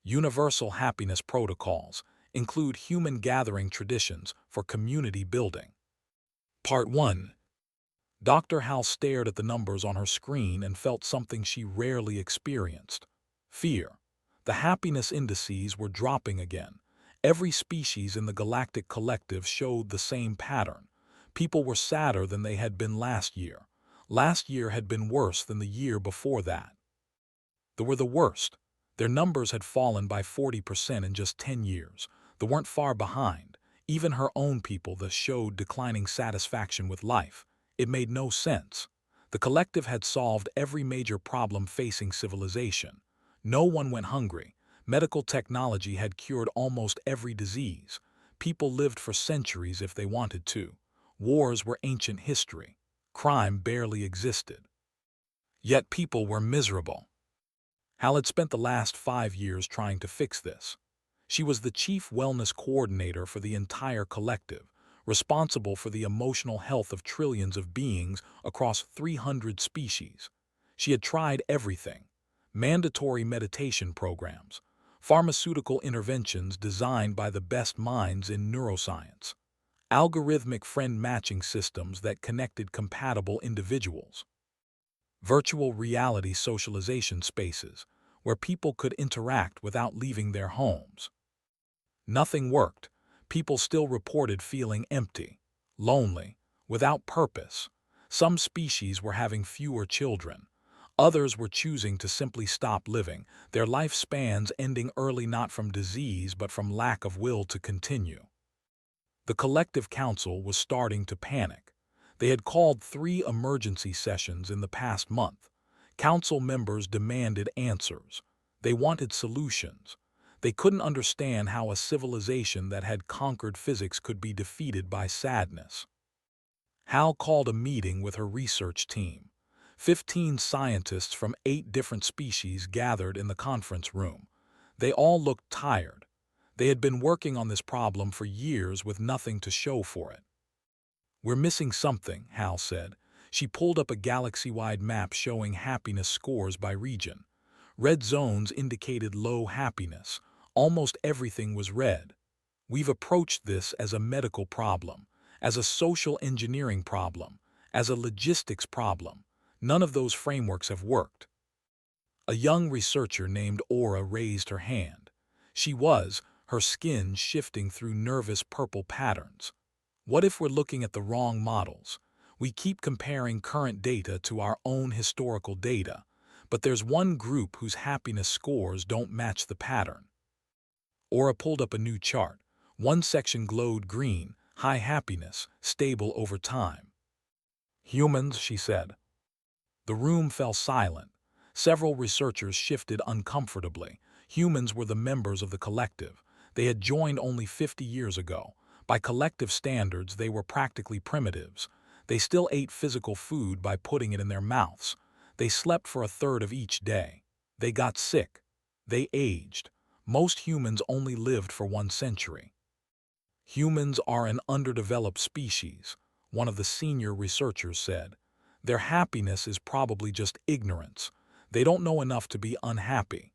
Universal happiness protocols include human gathering traditions for community building. Part 1. Dr. Hal stared at the numbers on her screen and felt something she rarely experienced: fear. The happiness indices were dropping again. Every species in the Galactic Collective showed the same pattern. People were sadder than they had been last year. Last year had been worse than the year before that. They were the worst. Their numbers had fallen by 40% in just 10 years. They weren't far behind. Even her own people showed declining satisfaction with life. It made no sense. The collective had solved every major problem facing civilization. No one went hungry. Medical technology had cured almost every disease. People lived for centuries if they wanted to. Wars were ancient history. Crime barely existed. Yet people were miserable. Hal had spent the last 5 years trying to fix this. She was the chief wellness coordinator for the entire collective, responsible for the emotional health of trillions of beings across 300 species. She had tried everything: mandatory meditation programs, pharmaceutical interventions designed by the best minds in neuroscience, algorithmic friend matching systems that connected compatible individuals, virtual reality socialization spaces where people could interact without leaving their homes. Nothing worked. People still reported feeling empty, lonely, without purpose. Some species were having fewer children. Others were choosing to simply stop living, their lifespans ending early not from disease but from lack of will to continue. The collective council was starting to panic. They had called 3 emergency sessions in the past month. Council members demanded answers. They wanted solutions. They couldn't understand how a civilization that had conquered physics could be defeated by sadness. Hal called a meeting with her research team. 15 scientists from 8 different species gathered in the conference room. They all looked tired. They had been working on this problem for years with nothing to show for it. "We're missing something," Hal said. She pulled up a galaxy-wide map showing happiness scores by region. Red zones indicated low happiness. Almost everything was red. "We've approached this as a medical problem, as a social engineering problem, as a logistics problem. None of those frameworks have worked." A young researcher named Aura raised her hand. She was, her skin shifting through nervous purple patterns. "What if we're looking at the wrong models? We keep comparing current data to our own historical data, but there's one group whose happiness scores don't match the pattern." Aura pulled up a new chart. One section glowed green: high happiness, stable over time. "Humans," she said. The room fell silent. Several researchers shifted uncomfortably. Humans were the members of the collective. They had joined only 50 years ago. By collective standards, they were practically primitives. They still ate physical food by putting it in their mouths. They slept for a third of each day. They got sick. They aged. Most humans only lived for 1 century. "Humans are an underdeveloped species," one of the senior researchers said. "Their happiness is probably just ignorance. They don't know enough to be unhappy."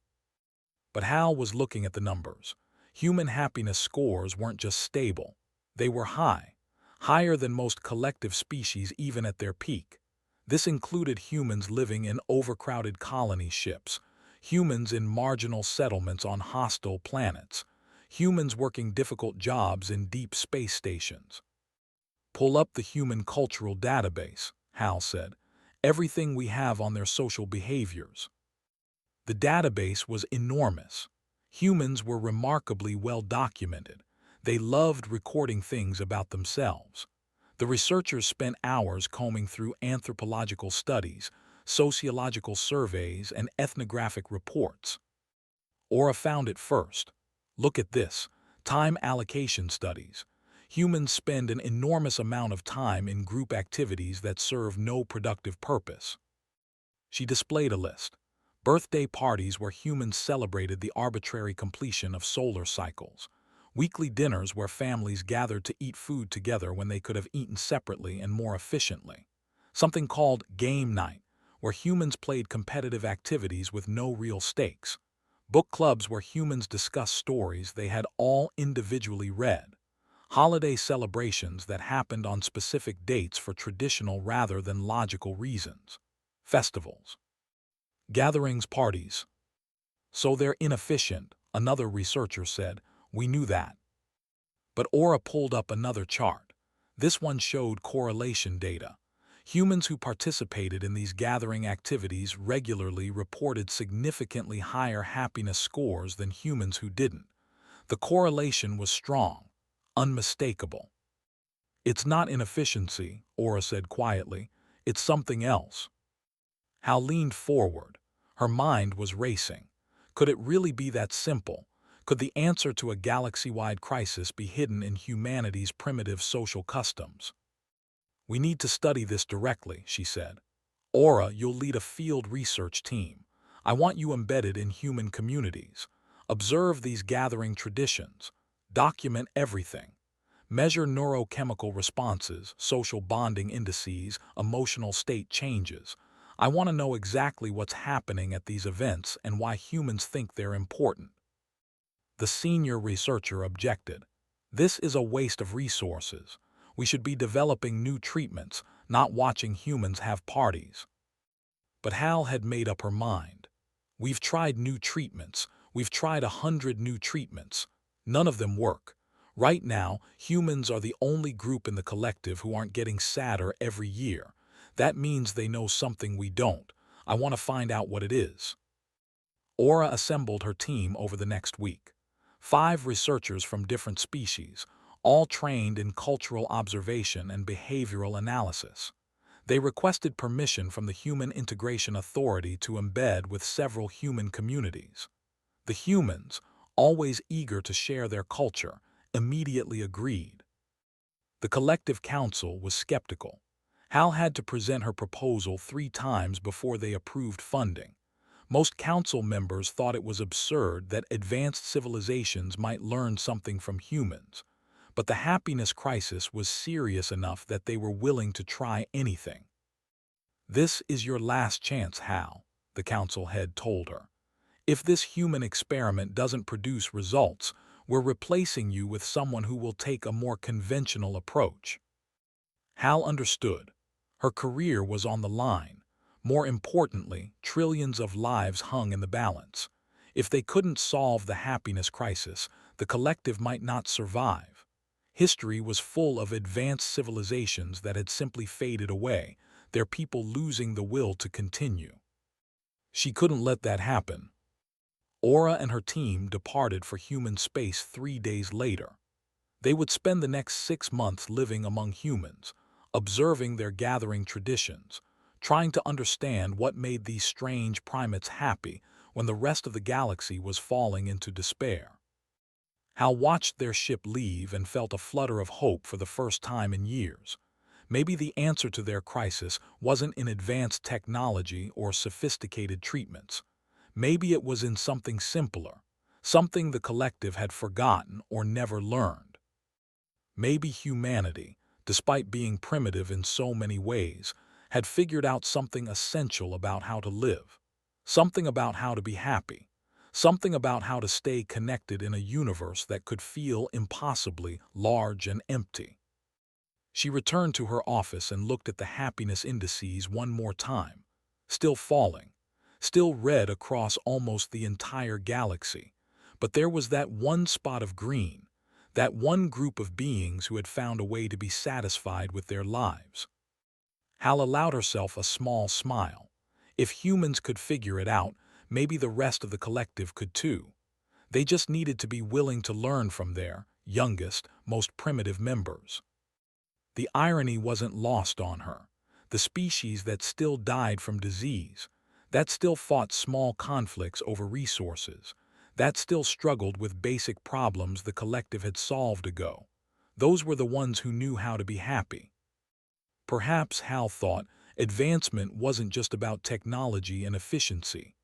But Hal was looking at the numbers. Human happiness scores weren't just stable. They were high. Higher than most collective species even at their peak. This included humans living in overcrowded colony ships, humans in marginal settlements on hostile planets, humans working difficult jobs in deep space stations. "Pull up the human cultural database," Hal said. "Everything we have on their social behaviors." The database was enormous. Humans were remarkably well documented. They loved recording things about themselves. The researchers spent hours combing through anthropological studies, sociological surveys, and ethnographic reports. Aura found it first. "Look at this: time allocation studies. Humans spend an enormous amount of time in group activities that serve no productive purpose." She displayed a list. Birthday parties where humans celebrated the arbitrary completion of solar cycles. Weekly dinners where families gathered to eat food together when they could have eaten separately and more efficiently. Something called game night, where humans played competitive activities with no real stakes. Book clubs where humans discuss stories they had all individually read. Holiday celebrations that happened on specific dates for traditional rather than logical reasons. Festivals. Gatherings, parties. So they're inefficient, another researcher said. We knew that. But Aura pulled up another chart. This one showed correlation data. Humans who participated in these gathering activities regularly reported significantly higher happiness scores than humans who didn't. The correlation was strong, unmistakable. It's not inefficiency, Aura said quietly. It's something else. Hal leaned forward. Her mind was racing. Could it really be that simple? Could the answer to a galaxy-wide crisis be hidden in humanity's primitive social customs? We need to study this directly, she said. Aura, you'll lead a field research team. I want you embedded in human communities. Observe these gathering traditions. Document everything. Measure neurochemical responses, social bonding indices, emotional state changes. I want to know exactly what's happening at these events and why humans think they're important. The senior researcher objected. This is a waste of resources. We should be developing new treatments, not watching humans have parties. But Hal had made up her mind. We've tried new treatments. We've tried 100 new treatments. None of them work. Right now, humans are the only group in the collective who aren't getting sadder every year. That means they know something we don't. I want to find out what it is. Aura assembled her team over the next week. 5 researchers from different species, all trained in cultural observation and behavioral analysis. They requested permission from the Human Integration Authority to embed with several human communities. The humans, always eager to share their culture, immediately agreed. The collective council was skeptical. Hal had to present her proposal 3 times before they approved funding. Most council members thought it was absurd that advanced civilizations might learn something from humans, but the happiness crisis was serious enough that they were willing to try anything. This is your last chance, Hal, the council head told her. If this human experiment doesn't produce results, we're replacing you with someone who will take a more conventional approach. Hal understood. Her career was on the line. More importantly, trillions of lives hung in the balance. If they couldn't solve the happiness crisis, the collective might not survive. History was full of advanced civilizations that had simply faded away, their people losing the will to continue. She couldn't let that happen. Aura and her team departed for human space 3 days later. They would spend the next 6 months living among humans, observing their gathering traditions, trying to understand what made these strange primates happy when the rest of the galaxy was falling into despair. Hal watched their ship leave and felt a flutter of hope for the first time in years. Maybe the answer to their crisis wasn't in advanced technology or sophisticated treatments. Maybe it was in something simpler, something the collective had forgotten or never learned. Maybe humanity, despite being primitive in so many ways, had figured out something essential about how to live, something about how to be happy, something about how to stay connected in a universe that could feel impossibly large and empty. She returned to her office and looked at the happiness indices one more time, still falling, still red across almost the entire galaxy, but there was that one spot of green, that one group of beings who had found a way to be satisfied with their lives. Hal allowed herself a small smile. If humans could figure it out, maybe the rest of the collective could too. They just needed to be willing to learn from their youngest, most primitive members. The irony wasn't lost on her. The species that still died from disease, that still fought small conflicts over resources, that still struggled with basic problems the collective had solved ago, those were the ones who knew how to be happy. Perhaps, Hal thought, advancement wasn't just about technology and efficiency.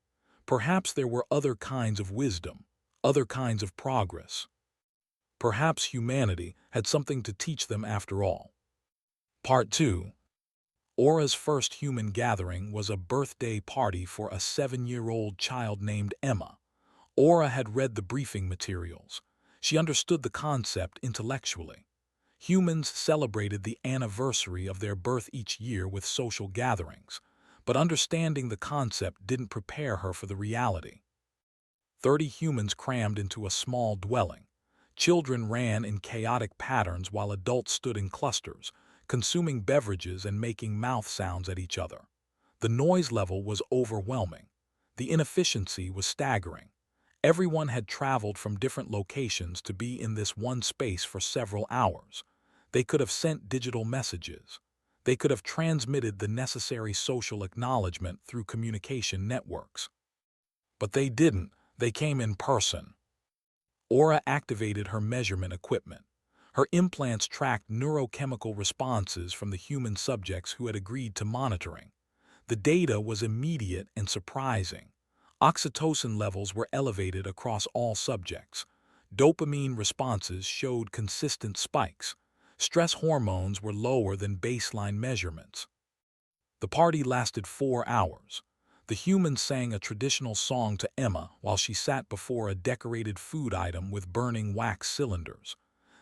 Perhaps there were other kinds of wisdom, other kinds of progress. Perhaps humanity had something to teach them after all. Part 2. Aura's first human gathering was a birthday party for a 7-year-old child named Emma. Aura had read the briefing materials. She understood the concept intellectually. Humans celebrated the anniversary of their birth each year with social gatherings, but understanding the concept didn't prepare her for the reality. 30 humans crammed into a small dwelling. Children ran in chaotic patterns while adults stood in clusters, consuming beverages and making mouth sounds at each other. The noise level was overwhelming. The inefficiency was staggering. Everyone had traveled from different locations to be in this one space for several hours. They could have sent digital messages. They could have transmitted the necessary social acknowledgement through communication networks. But they didn't. They came in person. Aura activated her measurement equipment. Her implants tracked neurochemical responses from the human subjects who had agreed to monitoring. The data was immediate and surprising. Oxytocin levels were elevated across all subjects. Dopamine responses showed consistent spikes. Stress hormones were lower than baseline measurements. The party lasted 4 hours. The humans sang a traditional song to Emma while she sat before a decorated food item with burning wax cylinders.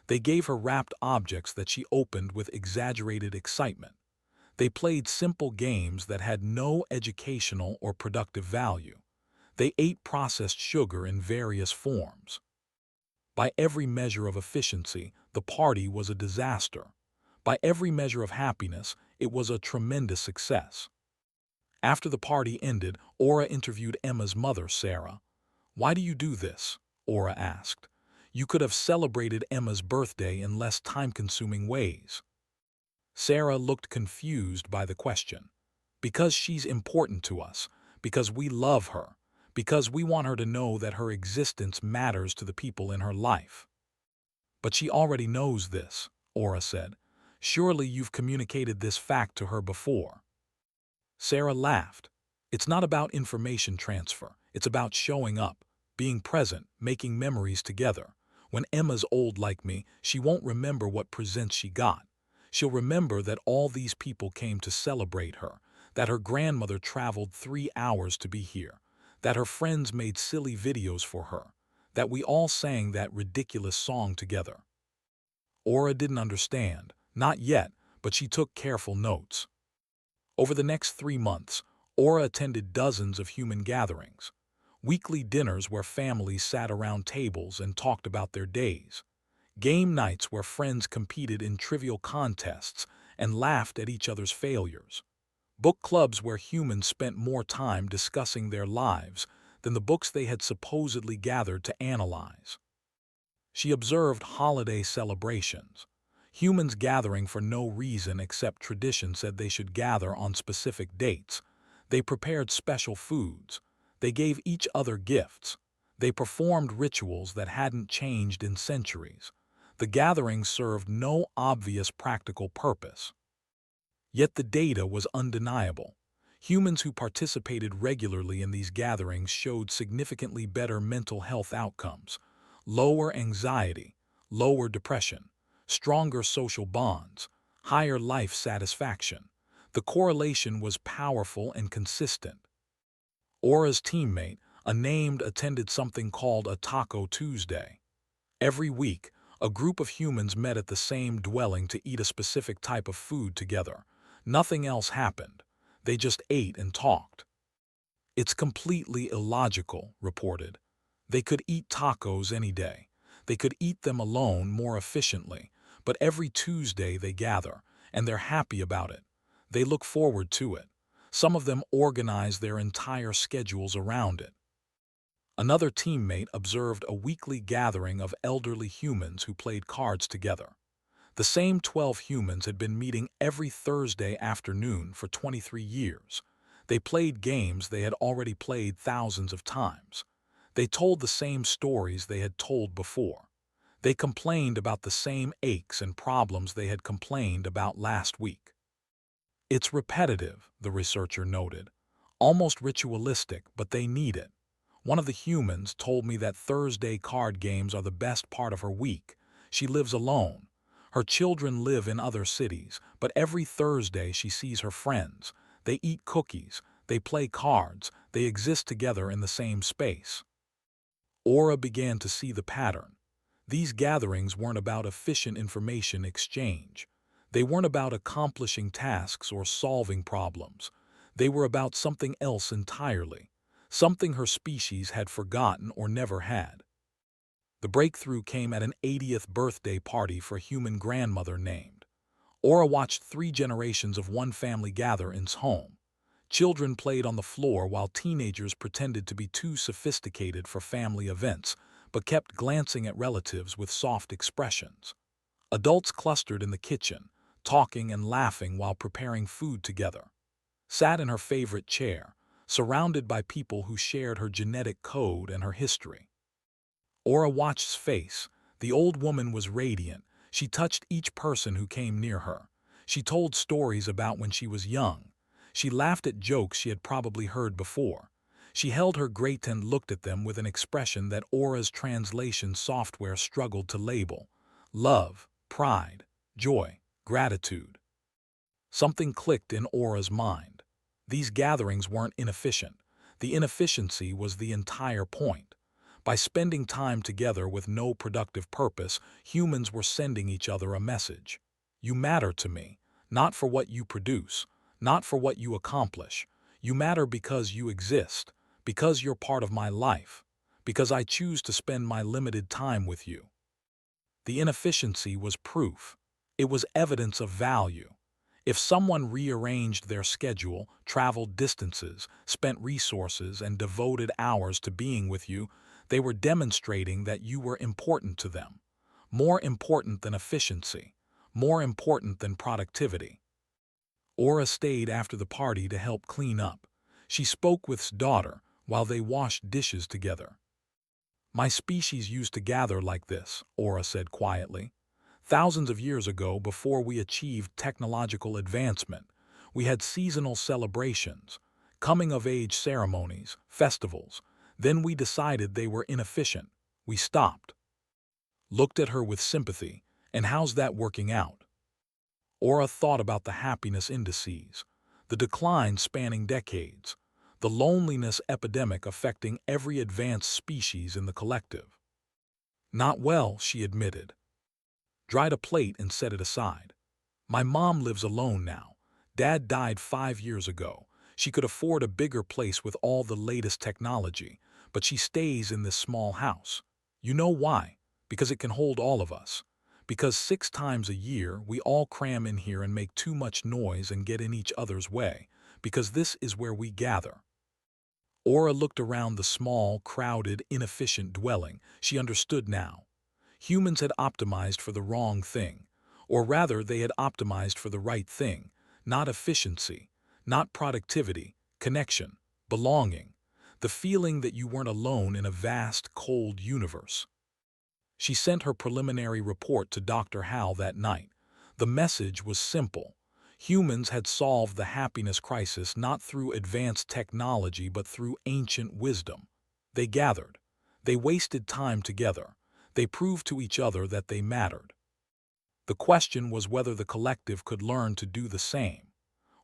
They gave her wrapped objects that she opened with exaggerated excitement. They played simple games that had no educational or productive value. They ate processed sugar in various forms. By every measure of efficiency, the party was a disaster. By every measure of happiness, it was a tremendous success. After the party ended, Aura interviewed Emma's mother, Sarah. "Why do you do this?" Aura asked. "You could have celebrated Emma's birthday in less time-consuming ways." Sarah looked confused by the question. "Because she's important to us, because we love her, because we want her to know that her existence matters to the people in her life." "But she already knows this," Aura said. "Surely you've communicated this fact to her before." Sarah laughed. "It's not about information transfer. It's about showing up, being present, making memories together. When Emma's old like me, she won't remember what presents she got. She'll remember that all these people came to celebrate her, that her grandmother traveled 3 hours to be here, that her friends made silly videos for her, that we all sang that ridiculous song together." Aura didn't understand, not yet, but she took careful notes. Over the next 3 months, Aura attended dozens of human gatherings, weekly dinners where families sat around tables and talked about their days, game nights where friends competed in trivial contests and laughed at each other's failures, book clubs where humans spent more time discussing their lives than the books they had supposedly gathered to analyze. She observed holiday celebrations. Humans gathering for no reason except tradition said they should gather on specific dates. They prepared special foods. They gave each other gifts. They performed rituals that hadn't changed in centuries. The gatherings served no obvious practical purpose. Yet the data was undeniable. Humans who participated regularly in these gatherings showed significantly better mental health outcomes, lower anxiety, lower depression, stronger social bonds, higher life satisfaction. The correlation was powerful and consistent. Aura's teammate, a named, attended something called a Taco Tuesday. Every week, a group of humans met at the same dwelling to eat a specific type of food together. Nothing else happened. They just ate and talked. "It's completely illogical," reported. "They could eat tacos any day. They could eat them alone more efficiently, but every Tuesday they gather, and they're happy about it. They look forward to it. Some of them organize their entire schedules around it." Another teammate observed a weekly gathering of elderly humans who played cards together. The same 12 humans had been meeting every Thursday afternoon for 23 years. They played games they had already played thousands of times. They told the same stories they had told before. They complained about the same aches and problems they had complained about last week. "It's repetitive," the researcher noted. "Almost ritualistic, but they need it. One of the humans told me that Thursday card games are the best part of her week. She lives alone. Her children live in other cities, but every Thursday she sees her friends. They eat cookies, they play cards, they exist together in the same space." Aura began to see the pattern. These gatherings weren't about efficient information exchange. They weren't about accomplishing tasks or solving problems. They were about something else entirely, something her species had forgotten or never had. The breakthrough came at an 80th birthday party for a human grandmother named. Aura watched 3 generations of one family gather in his home. Children played on the floor while teenagers pretended to be too sophisticated for family events, but kept glancing at relatives with soft expressions. Adults clustered in the kitchen, talking and laughing while preparing food together. Sat in her favorite chair, surrounded by people who shared her genetic code and her history. Aura watched his face. The old woman was radiant. She touched each person who came near her. She told stories about when she was young. She laughed at jokes she had probably heard before. She held her great and looked at them with an expression that Aura's translation software struggled to label. Love, pride, joy, gratitude. Something clicked in Aura's mind. These gatherings weren't inefficient. The inefficiency was the entire point. By spending time together with no productive purpose, humans were sending each other a message. You matter to me, not for what you produce, not for what you accomplish. You matter because you exist, because you're part of my life, because I choose to spend my limited time with you. The inefficiency was proof. It was evidence of value. If someone rearranged their schedule, traveled distances, spent resources, and devoted hours to being with you, they were demonstrating that you were important to them. More important than efficiency. More important than productivity. Aura stayed after the party to help clean up. She spoke with his daughter while they washed dishes together. My species used to gather like this, Aura said quietly. Thousands of years ago, before we achieved technological advancement, we had seasonal celebrations, coming-of-age ceremonies, festivals. Then we decided they were inefficient. We stopped. Looked at her with sympathy. And how's that working out? Aura thought about the happiness indices, the decline spanning decades, the loneliness epidemic affecting every advanced species in the collective. Not well, she admitted. Dried a plate and set it aside. My mom lives alone now. Dad died 5 years ago. She could afford a bigger place with all the latest technology, but she stays in this small house. You know why? Because it can hold all of us. Because 6 times a year we all cram in here and make too much noise and get in each other's way. Because this is where we gather. Aura looked around the small, crowded, inefficient dwelling. She understood now. Humans had optimized for the wrong thing. Or rather, they had optimized for the right thing. Not efficiency, not productivity, connection, belonging. The feeling that you weren't alone in a vast, cold universe. She sent her preliminary report to Dr. Hal that night. The message was simple. Humans had solved the happiness crisis not through advanced technology but through ancient wisdom. They gathered. They wasted time together. They proved to each other that they mattered. The question was whether the collective could learn to do the same.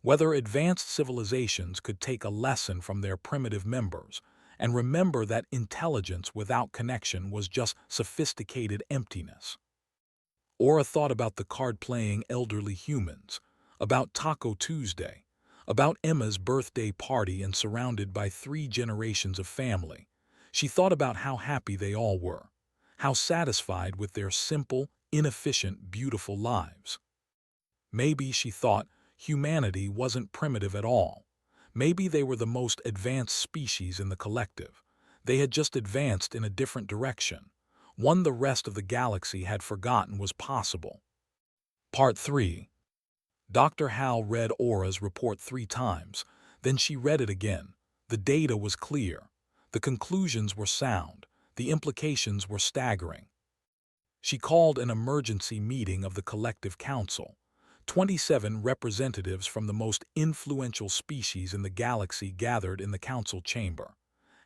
Whether advanced civilizations could take a lesson from their primitive members and remember that intelligence without connection was just sophisticated emptiness. Aura thought about the card-playing elderly humans, about Taco Tuesday, about Emma's birthday party and surrounded by 3 generations of family. She thought about how happy they all were, how satisfied with their simple, inefficient, beautiful lives. Maybe, she thought, humanity wasn't primitive at all. Maybe they were the most advanced species in the collective. They had just advanced in a different direction, one the rest of the galaxy had forgotten was possible. Part 3. Dr. Hal read Aura's report 3 times. Then she read it again. The data was clear. The conclusions were sound. The implications were staggering. She called an emergency meeting of the Collective Council. 27 representatives from the most influential species in the galaxy gathered in the council chamber.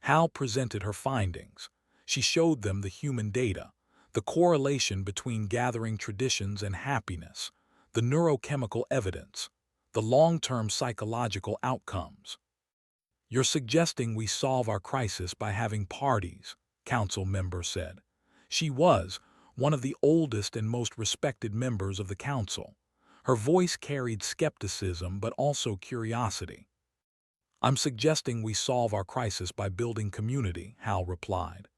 Hal presented her findings. She showed them the human data, the correlation between gathering traditions and happiness, the neurochemical evidence, the long-term psychological outcomes. You're suggesting we solve our crisis by having parties, council member said. She was one of the oldest and most respected members of the council. Her voice carried skepticism but also curiosity. I'm suggesting we solve our crisis by building community, Hal replied.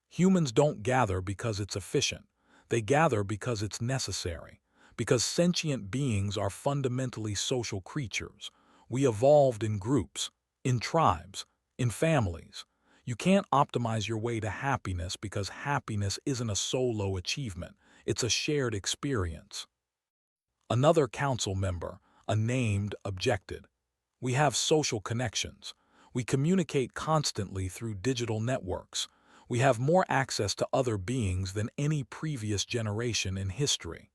Humans don't gather because it's efficient. They gather because it's necessary. Because sentient beings are fundamentally social creatures. We evolved in groups, in tribes, in families. You can't optimize your way to happiness because happiness isn't a solo achievement. It's a shared experience. Another council member, unnamed, objected. We have social connections. We communicate constantly through digital networks. We have more access to other beings than any previous generation in history.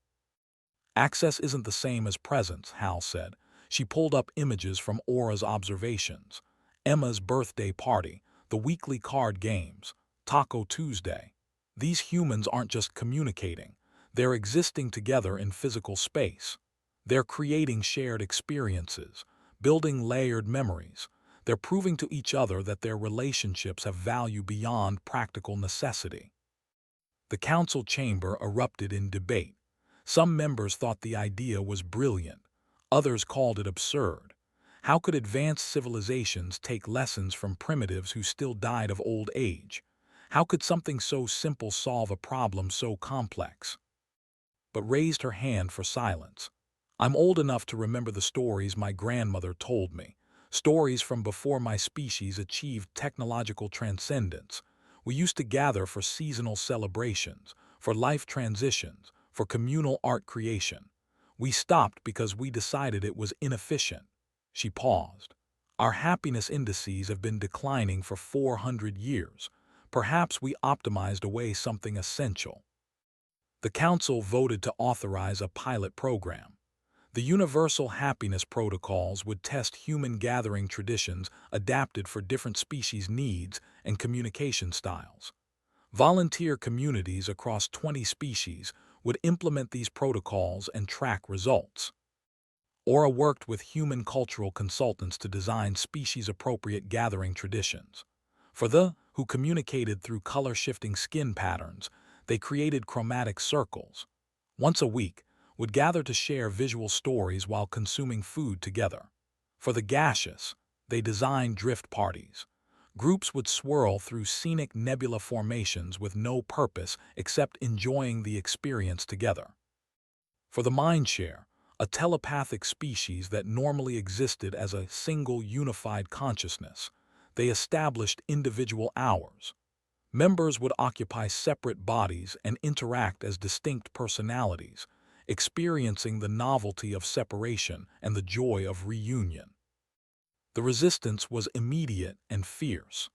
Access isn't the same as presence, Hal said. She pulled up images from Aura's observations. Emma's birthday party, the weekly card games, Taco Tuesday. These humans aren't just communicating. They're existing together in physical space. They're creating shared experiences, building layered memories. They're proving to each other that their relationships have value beyond practical necessity. The council chamber erupted in debate. Some members thought the idea was brilliant. Others called it absurd. How could advanced civilizations take lessons from primitives who still died of old age? How could something so simple solve a problem so complex? But raised her hand for silence. I'm old enough to remember the stories my grandmother told me. Stories from before my species achieved technological transcendence. We used to gather for seasonal celebrations, for life transitions, for communal art creation. We stopped because we decided it was inefficient. She paused. Our happiness indices have been declining for 400 years. Perhaps we optimized away something essential. The council voted to authorize a pilot program. The Universal Happiness Protocols would test human gathering traditions adapted for different species' needs and communication styles. Volunteer communities across 20 species would implement these protocols and track results. Aura worked with human cultural consultants to design species-appropriate gathering traditions. For the who communicated through color-shifting skin patterns, they created chromatic circles. Once a week, would gather to share visual stories while consuming food together. For the gaseous, they designed drift parties. Groups would swirl through scenic nebula formations with no purpose except enjoying the experience together. For the mindshare, a telepathic species that normally existed as a single unified consciousness, they established individual hours. Members would occupy separate bodies and interact as distinct personalities, experiencing the novelty of separation and the joy of reunion. The resistance was immediate and fierce.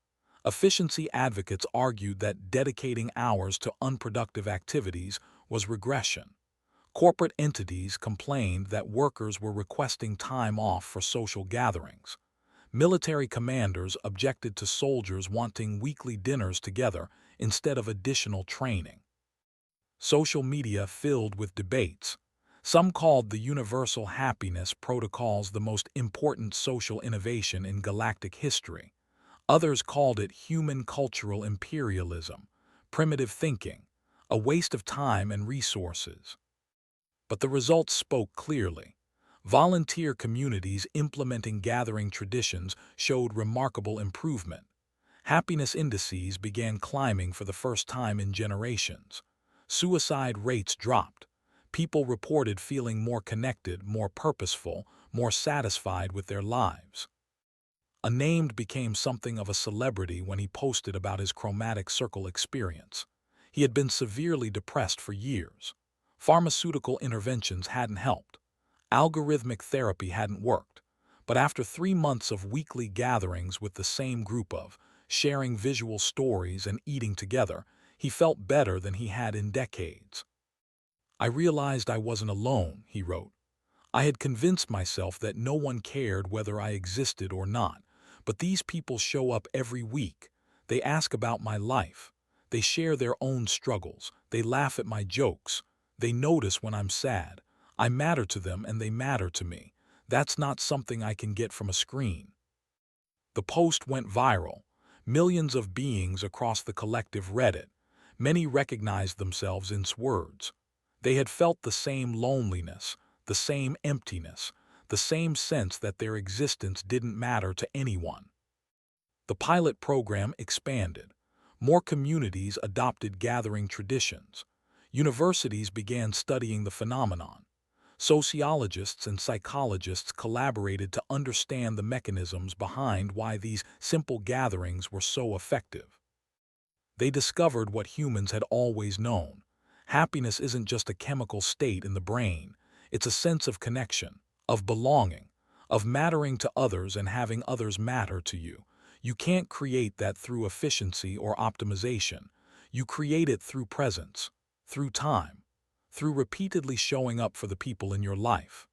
Efficiency advocates argued that dedicating hours to unproductive activities was regression. Corporate entities complained that workers were requesting time off for social gatherings. Military commanders objected to soldiers wanting weekly dinners together instead of additional training. Social media filled with debates. Some called the Universal Happiness Protocols the most important social innovation in galactic history. Others called it human cultural imperialism, primitive thinking, a waste of time and resources. But the results spoke clearly. Volunteer communities implementing gathering traditions showed remarkable improvement. Happiness indices began climbing for the first time in generations. Suicide rates dropped. People reported feeling more connected, more purposeful, more satisfied with their lives. Unnamed became something of a celebrity when he posted about his chromatic circle experience. He had been severely depressed for years. Pharmaceutical interventions hadn't helped. Algorithmic therapy hadn't worked. But after 3 months of weekly gatherings with the same group of, sharing visual stories and eating together, he felt better than he had in decades. I realized I wasn't alone, he wrote. I had convinced myself that no one cared whether I existed or not, but these people show up every week. They ask about my life. They share their own struggles. They laugh at my jokes. They notice when I'm sad. I matter to them and they matter to me. That's not something I can get from a screen. The post went viral. Millions of beings across the collective read it. Many recognized themselves in its words. They had felt the same loneliness, the same emptiness, the same sense that their existence didn't matter to anyone. The pilot program expanded. More communities adopted gathering traditions. Universities began studying the phenomenon. Sociologists and psychologists collaborated to understand the mechanisms behind why these simple gatherings were so effective. They discovered what humans had always known. Happiness isn't just a chemical state in the brain. It's a sense of connection, of belonging, of mattering to others and having others matter to you. You can't create that through efficiency or optimization. You create it through presence, through time, through repeatedly showing up for the people in your life.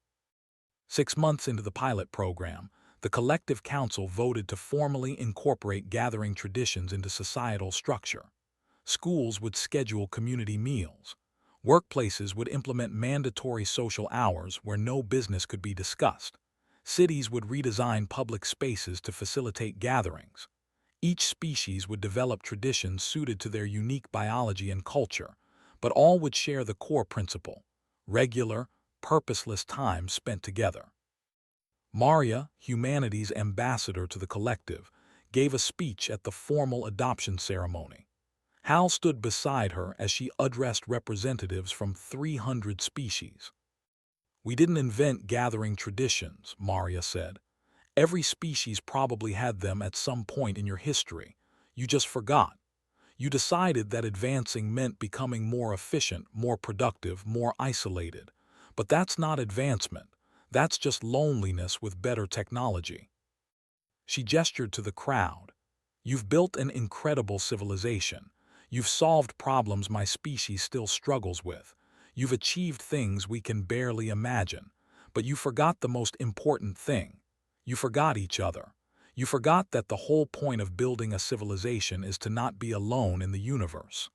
6 months into the pilot program, the Collective Council voted to formally incorporate gathering traditions into societal structure. Schools would schedule community meals. Workplaces would implement mandatory social hours where no business could be discussed. Cities would redesign public spaces to facilitate gatherings. Each species would develop traditions suited to their unique biology and culture, but all would share the core principle: regular, purposeless time spent together. Maria, humanity's ambassador to the collective, gave a speech at the formal adoption ceremony. Hal stood beside her as she addressed representatives from 300 species. "We didn't invent gathering traditions," Maria said. "Every species probably had them at some point in your history. You just forgot. You decided that advancing meant becoming more efficient, more productive, more isolated. But that's not advancement. That's just loneliness with better technology." She gestured to the crowd. "You've built an incredible civilization. You've solved problems my species still struggles with. You've achieved things we can barely imagine. But you forgot the most important thing. You forgot each other. You forgot that the whole point of building a civilization is to not be alone in the universe."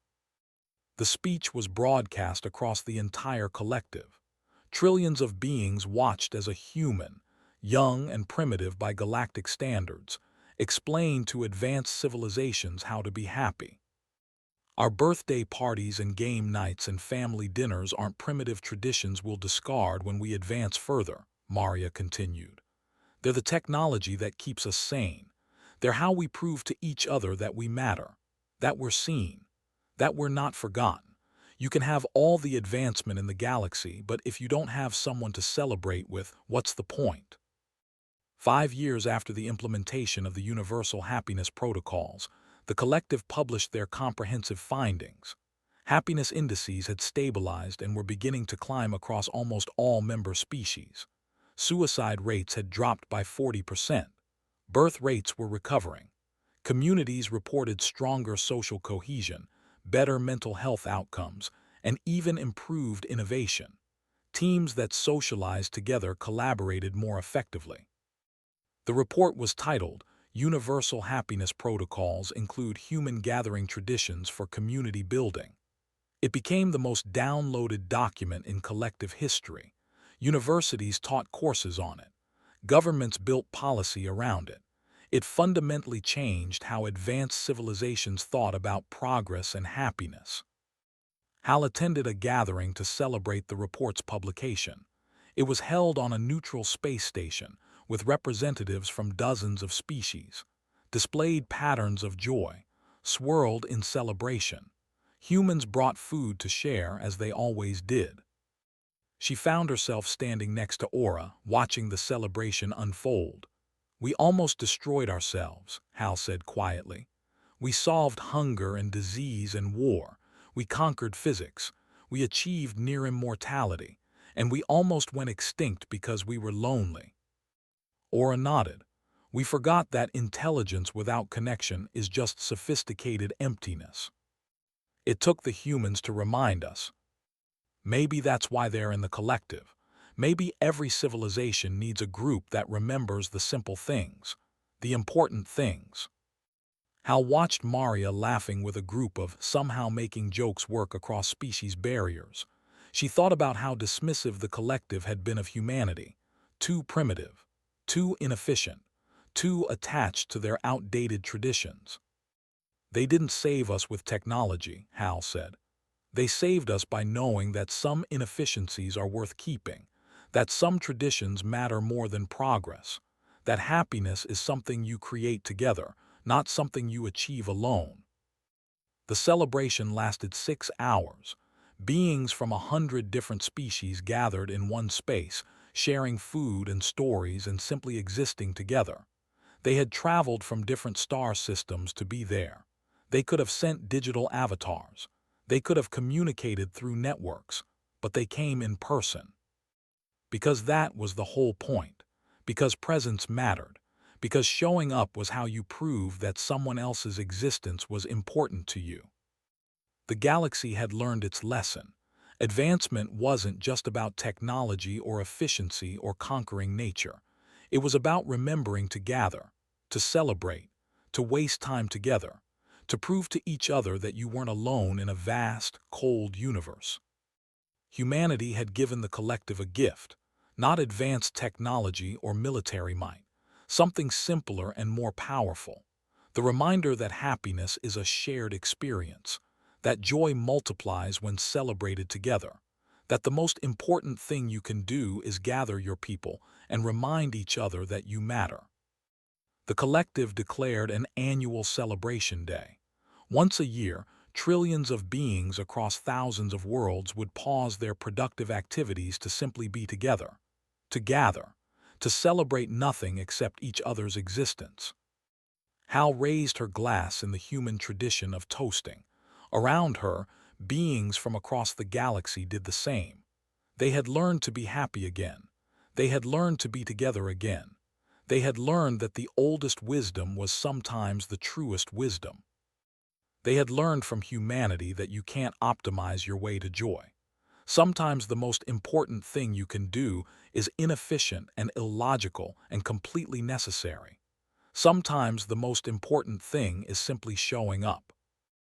The speech was broadcast across the entire collective. Trillions of beings watched as a human, young and primitive by galactic standards, explained to advanced civilizations how to be happy. "Our birthday parties and game nights and family dinners aren't primitive traditions we'll discard when we advance further," Maria continued. "They're the technology that keeps us sane. They're how we prove to each other that we matter, that we're seen, that we're not forgotten. You can have all the advancement in the galaxy, but if you don't have someone to celebrate with, what's the point?" 5 years after the implementation of the Universal Happiness Protocols, the collective published their comprehensive findings. Happiness indices had stabilized and were beginning to climb across almost all member species. Suicide rates had dropped by 40%. Birth rates were recovering. Communities reported stronger social cohesion, better mental health outcomes, and even improved innovation. Teams that socialized together collaborated more effectively. The report was titled, "Universal Happiness Protocols Include Human Gathering Traditions for Community Building." It became the most downloaded document in collective history. Universities taught courses on it. Governments built policy around it. It fundamentally changed how advanced civilizations thought about progress and happiness. Hal attended a gathering to celebrate the report's publication. It was held on a neutral space station, with representatives from dozens of species. Displayed patterns of joy, swirled in celebration. Humans brought food to share as they always did. She found herself standing next to Aura, watching the celebration unfold. "We almost destroyed ourselves," Hal said quietly. "We solved hunger and disease and war. We conquered physics. We achieved near immortality. And we almost went extinct because we were lonely." Aura nodded. "We forgot that intelligence without connection is just sophisticated emptiness. It took the humans to remind us. Maybe that's why they're in the collective. Maybe every civilization needs a group that remembers the simple things, the important things." Hal watched Maria laughing with a group of somehow making jokes work across species barriers. She thought about how dismissive the collective had been of humanity. Too primitive, too inefficient, too attached to their outdated traditions. They didn't save us with technology, Hal said. They saved us by knowing that some inefficiencies are worth keeping, that some traditions matter more than progress, that happiness is something you create together, not something you achieve alone. The celebration lasted 6 hours. Beings from 100 different species gathered in one space, sharing food and stories and simply existing together. They had traveled from different star systems to be there. They could have sent digital avatars. They could have communicated through networks, but they came in person. Because that was the whole point. Because presence mattered. Because showing up was how you proved that someone else's existence was important to you. The galaxy had learned its lesson. Advancement wasn't just about technology or efficiency or conquering nature. It was about remembering to gather, to celebrate, to waste time together, to prove to each other that you weren't alone in a vast, cold universe. Humanity had given the collective a gift, not advanced technology or military might, something simpler and more powerful. The reminder that happiness is a shared experience, that joy multiplies when celebrated together, that the most important thing you can do is gather your people and remind each other that you matter. The collective declared an annual celebration day. Once a year, trillions of beings across thousands of worlds would pause their productive activities to simply be together, to gather, to celebrate nothing except each other's existence. Hal raised her glass in the human tradition of toasting. Around her, beings from across the galaxy did the same. They had learned to be happy again. They had learned to be together again. They had learned that the oldest wisdom was sometimes the truest wisdom. They had learned from humanity that you can't optimize your way to joy. Sometimes the most important thing you can do is inefficient and illogical and completely necessary. Sometimes the most important thing is simply showing up.